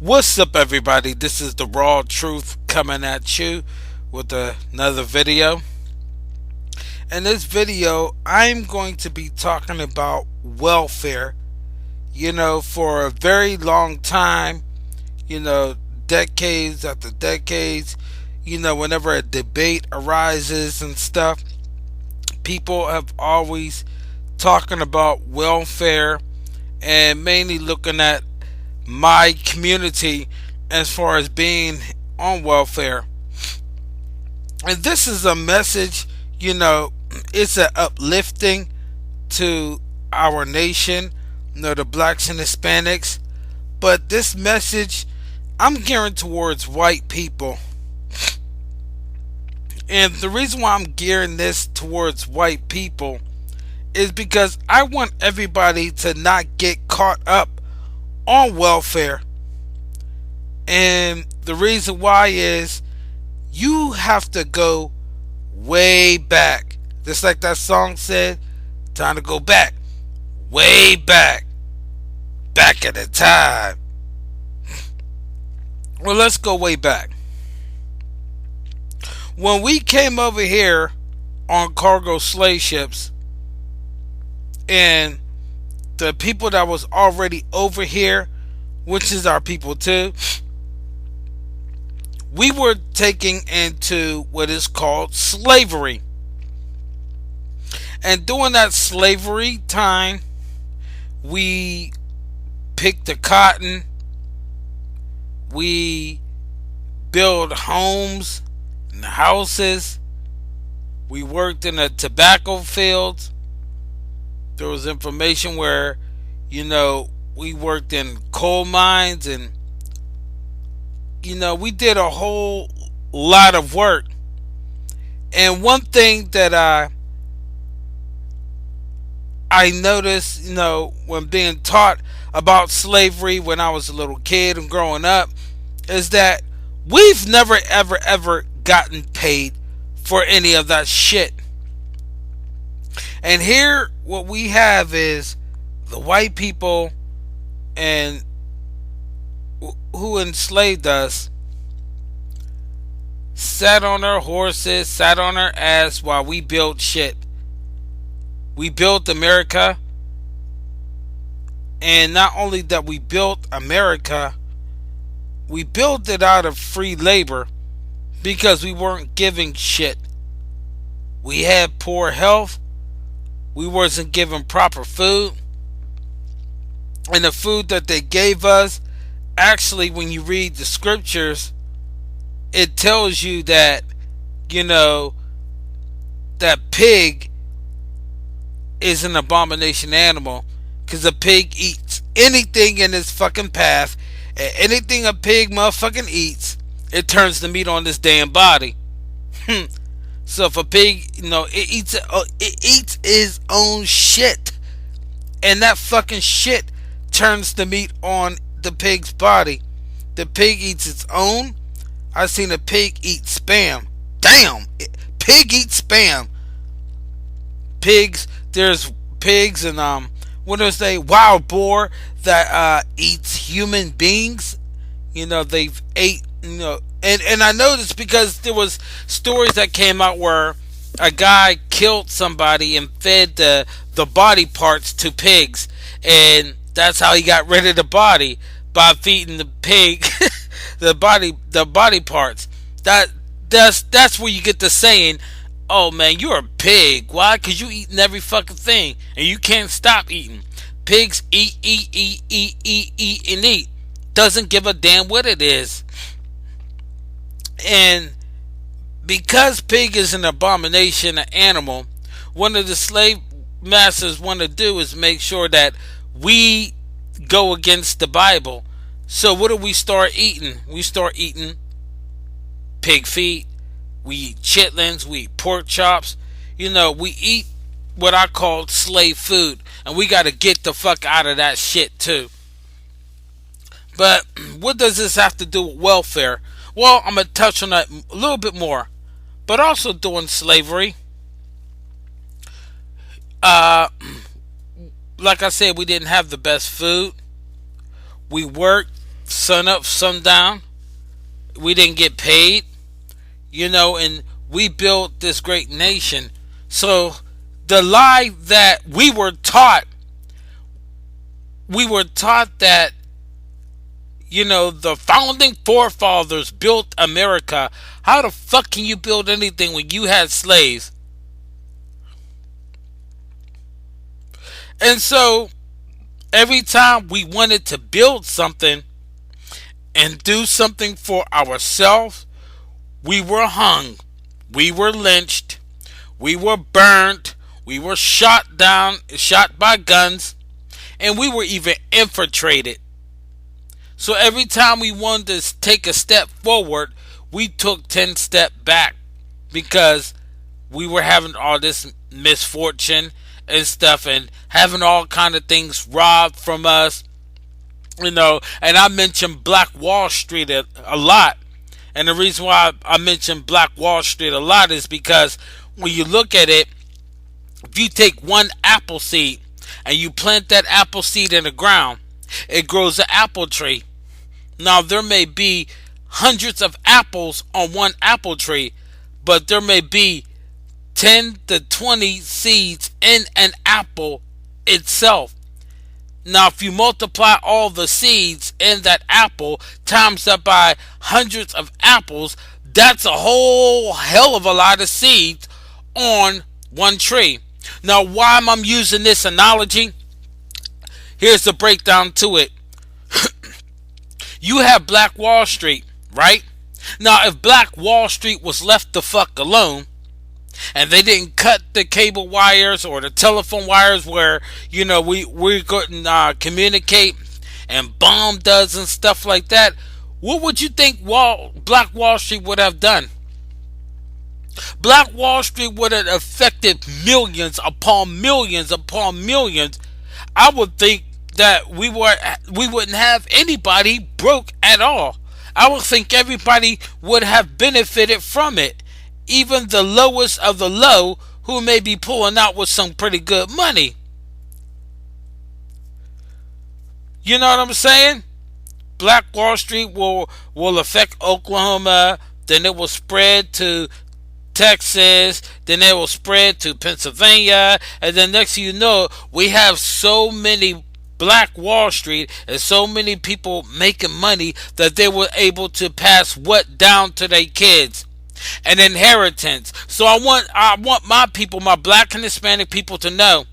What's up, everybody? This is the Raw Truth coming at you with another video. In this video, I'm going to be talking about welfare. For a very long time, decades after decades, whenever a debate arises and stuff, people have always talking about welfare and mainly looking at my community as far as being on welfare. And this is a message, it's an uplifting to our nation, the blacks and Hispanics. But this message, I'm gearing towards white people. And the reason why I'm gearing this towards white people is because I want everybody to not get caught up on welfare. And the reason why is you have to go way back. Just like that song said, time to go back. Way back. Back at the time. Well, let's go way back. When we came over here on cargo slave ships, and the people that was already over here, which is our people too, we were taken into what is called slavery. And during that slavery time, we picked the cotton, we built homes and houses, we worked in the tobacco fields. There was information where, we worked in coal mines, and, we did a whole lot of work. And one thing that I noticed, when being taught about slavery when I was a little kid and growing up, is that we've never ever gotten paid for any of that shit. And here, what we have is the white people and who enslaved us sat on their horses, sat on their ass while we built shit. We built America. And not only that we built America, we built it out of free labor because we weren't giving shit. We had poor health. We wasn't given proper food. And the food that they gave us, actually, when you read the scriptures, it tells you that, that pig is an abomination animal. Because a pig eats anything in its fucking path. And anything a pig motherfucking eats, it turns the meat on this damn body. So if a pig, it eats its own shit, and that fucking shit turns the meat on the pig's body. The pig eats its own. I've seen a pig eat spam. Damn, pig eats spam. There's pigs and what is they wild boar that eats human beings. They've ate. And I know this because there was stories that came out where a guy killed somebody and fed the body parts to pigs, and that's how he got rid of the body, by feeding the pig the body parts. That's where you get the saying, "Oh man, you're a pig." Why? Because you eating every fucking thing and you can't stop eating. Pigs eat, and eat. Doesn't give a damn what it is. And because pig is an abomination, an animal, one of the slave masters want to do is make sure that we go against the Bible. So what do we start eating? We start eating pig feet. We eat chitlins. We eat pork chops. We eat what I call slave food. And we got to get the fuck out of that shit too. But what does this have to do with welfare? Well, I'm going to touch on that a little bit more. But also during slavery, like I said, we didn't have the best food. We worked sun up, sun down. We didn't get paid, and we built this great nation. So the lie that we were taught that the founding forefathers built America. How the fuck can you build anything when you had slaves? And so every time we wanted to build something and do something for ourselves, we were hung, we were lynched, we were burned, we were shot down, shot by guns, and we were even infiltrated. So every time we wanted to take a step forward, we took 10 steps back because we were having all this misfortune and stuff and having all kind of things robbed from us. And I mentioned Black Wall Street a lot. And the reason why I mention Black Wall Street a lot is because when you look at it, if you take one apple seed and you plant that apple seed in the ground, it grows an apple tree. Now, there may be hundreds of apples on one apple tree, but there may be 10 to 20 seeds in an apple itself. Now, if you multiply all the seeds in that apple times that by hundreds of apples, that's a whole hell of a lot of seeds on one tree. Now, why am I using this analogy? Here's the breakdown to it. You have Black Wall Street, right? Now, if Black Wall Street was left the fuck alone, and they didn't cut the cable wires or the telephone wires where we couldn't communicate and bombed us and stuff like that, what would you think Black Wall Street would have done? Black Wall Street would have affected millions upon millions upon millions. I would think that we wouldn't have anybody broke at all. I would think everybody would have benefited from it. Even the lowest of the low who may be pulling out with some pretty good money. You know what I'm saying? Black Wall Street will affect Oklahoma, then it will spread to Texas, then it will spread to Pennsylvania, and then next thing you know, we have so many Black Wall Street and so many people making money that they were able to pass what down to their kids? An inheritance. So I want my people, my Black and Hispanic people, to know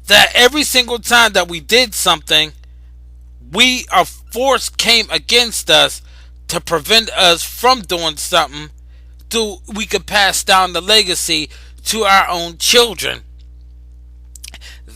that every single time that we did something, a force came against us to prevent us from doing something, so we could pass down the legacy to our own children.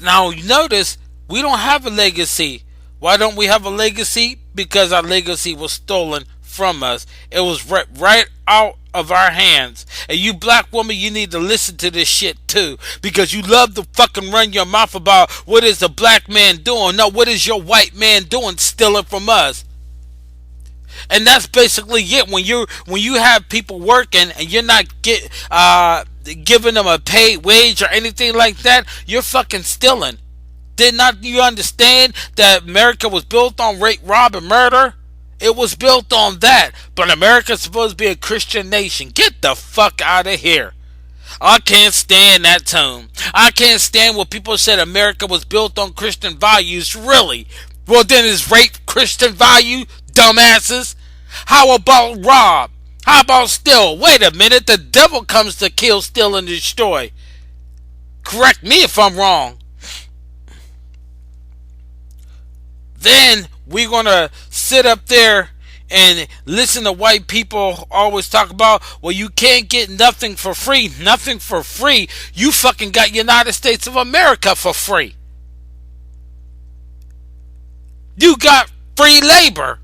Now you notice we don't have a legacy. Why don't we have a legacy? Because our legacy was stolen from us. It was right out of our hands. And you black woman, you need to listen to this shit too, because you love to fucking run your mouth about what is the black man doing. No, what is your white man doing, stealing from us? And that's basically it. When you have people working and you're not giving them a paid wage or anything like that, you're fucking stealing. Did not you understand that America was built on rape, rob, and murder? It was built on that. But America's supposed to be a Christian nation. Get the fuck out of here. I can't stand that tone. I can't stand when people said America was built on Christian values. Really? Well, then is rape Christian value, dumbasses? How about rob? How about steal? Wait a minute. The devil comes to kill, steal, and destroy. Correct me if I'm wrong. Then we're going to sit up there and listen to white people always talk about, well, you can't get nothing for free. Nothing for free. You fucking got United States of America for free. You got free labor.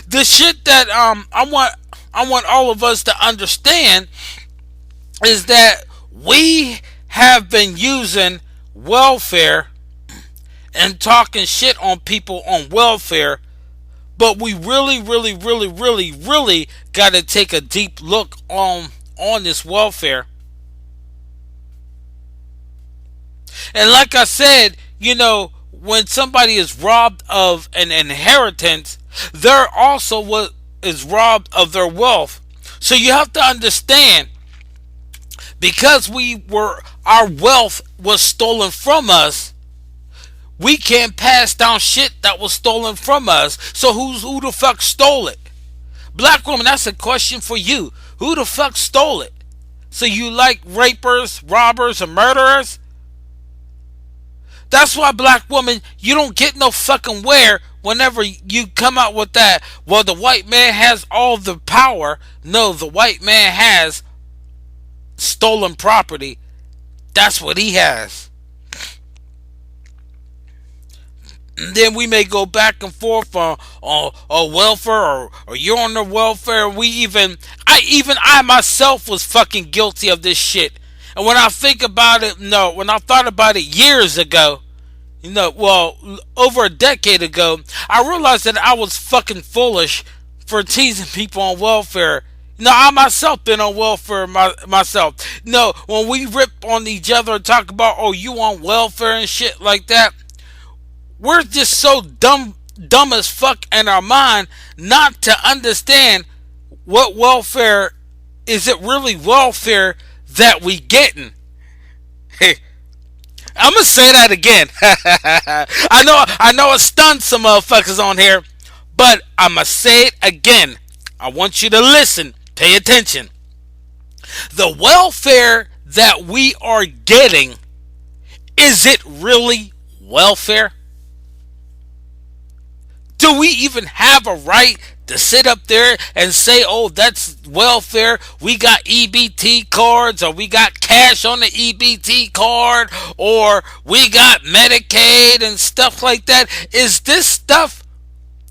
The shit that I want all of us to understand is that we have been using welfare and talking shit on people on welfare, but we really got to take a deep look on this welfare. And like I said, when somebody is robbed of an inheritance, they're also what is robbed of their wealth. So you have to understand, because our wealth was stolen from us, we can't pass down shit that was stolen from us. So who the fuck stole it? Black woman, that's a question for you. Who the fuck stole it? So you like rapers, robbers, and murderers? That's why, black woman, you don't get no fucking where whenever you come out with that. Well, the white man has all the power. No, the white man has stolen property. That's what he has. And then we may go back and forth on welfare, or you're on the welfare. I myself was fucking guilty of this shit. And when I think about it, no, when I thought about it years ago, well, over a decade ago, I realized that I was fucking foolish for teasing people on welfare. I myself been on welfare myself. No, when we rip on each other and talk about, oh, you on welfare and shit like that, we're just so dumb as fuck in our mind not to understand what welfare is. It really welfare that we getting? Hey, I'm gonna say that again. I know it stunned some motherfuckers on here, but I'm gonna say it again. I want you to listen. Pay attention. The welfare that we are getting, is it really welfare? Do we even have a right to sit up there and say, oh, that's welfare? We got EBT cards, or we got cash on the EBT card, or we got Medicaid and stuff like that. Is this stuff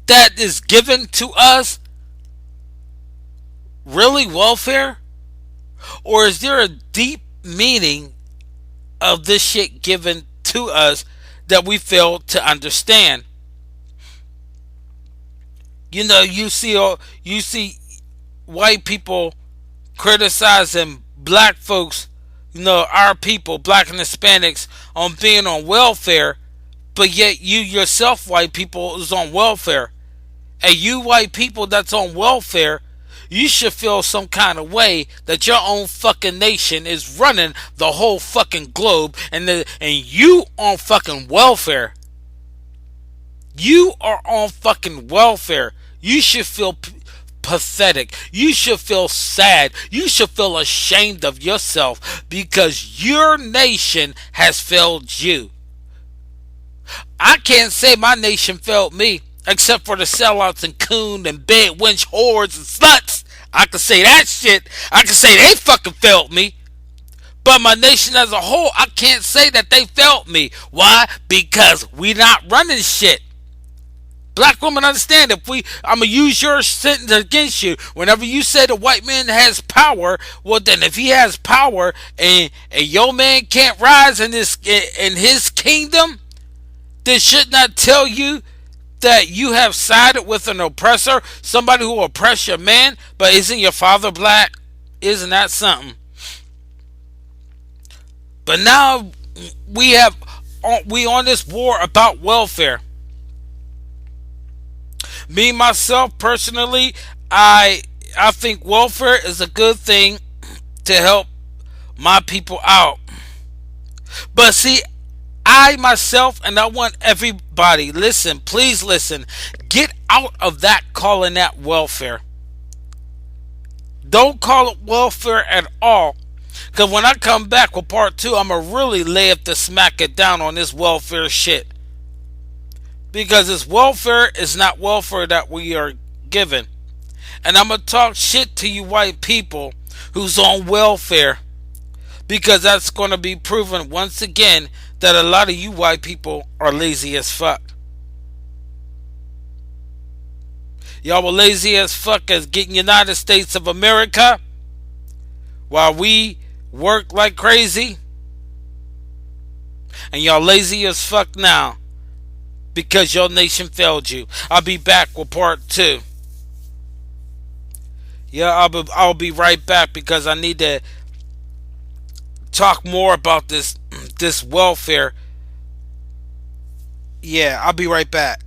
that is given to us really welfare? Or is there a deep meaning of this shit given to us that we fail to understand? You see white people criticizing black folks, our people, black and Hispanics, on being on welfare, but yet you yourself, white people, is on welfare. And you white people that's on welfare, you should feel some kind of way that your own fucking nation is running the whole fucking globe, and you on fucking welfare. You are on fucking welfare. You should feel pathetic. You should feel sad. You should feel ashamed of yourself because your nation has failed you. I can't say my nation failed me, except for the sellouts and coon and bed wench whores and sluts. I can say that shit. I can say they fucking failed me. But my nation as a whole, I can't say that they failed me. Why? Because we not running shit. Black woman, understand, I'm going to use your sentence against you. Whenever you say the white man has power, well then if he has power and your man can't rise in his kingdom, then should not tell you that you have sided with an oppressor, somebody who oppressed your man. But isn't your father black? Isn't that something? But now we on this war about welfare. Me, myself, personally, I think welfare is a good thing to help my people out. But see, I myself, and I want everybody, listen, please listen, get out of that calling that welfare. Don't call it welfare at all. Because when I come back with part 2, I'm going to really lay up to smack it down on this welfare shit. Because this welfare is not welfare that we are given. And I'm going to talk shit to you white people who's on welfare. Because that's going to be proven once again that a lot of you white people are lazy as fuck. Y'all were lazy as fuck as getting United States of America while we work like crazy. And y'all lazy as fuck now because your nation failed you. I'll be back with part 2. Yeah, I'll be right back because I need to talk more about this welfare Yeah, I'll be right back.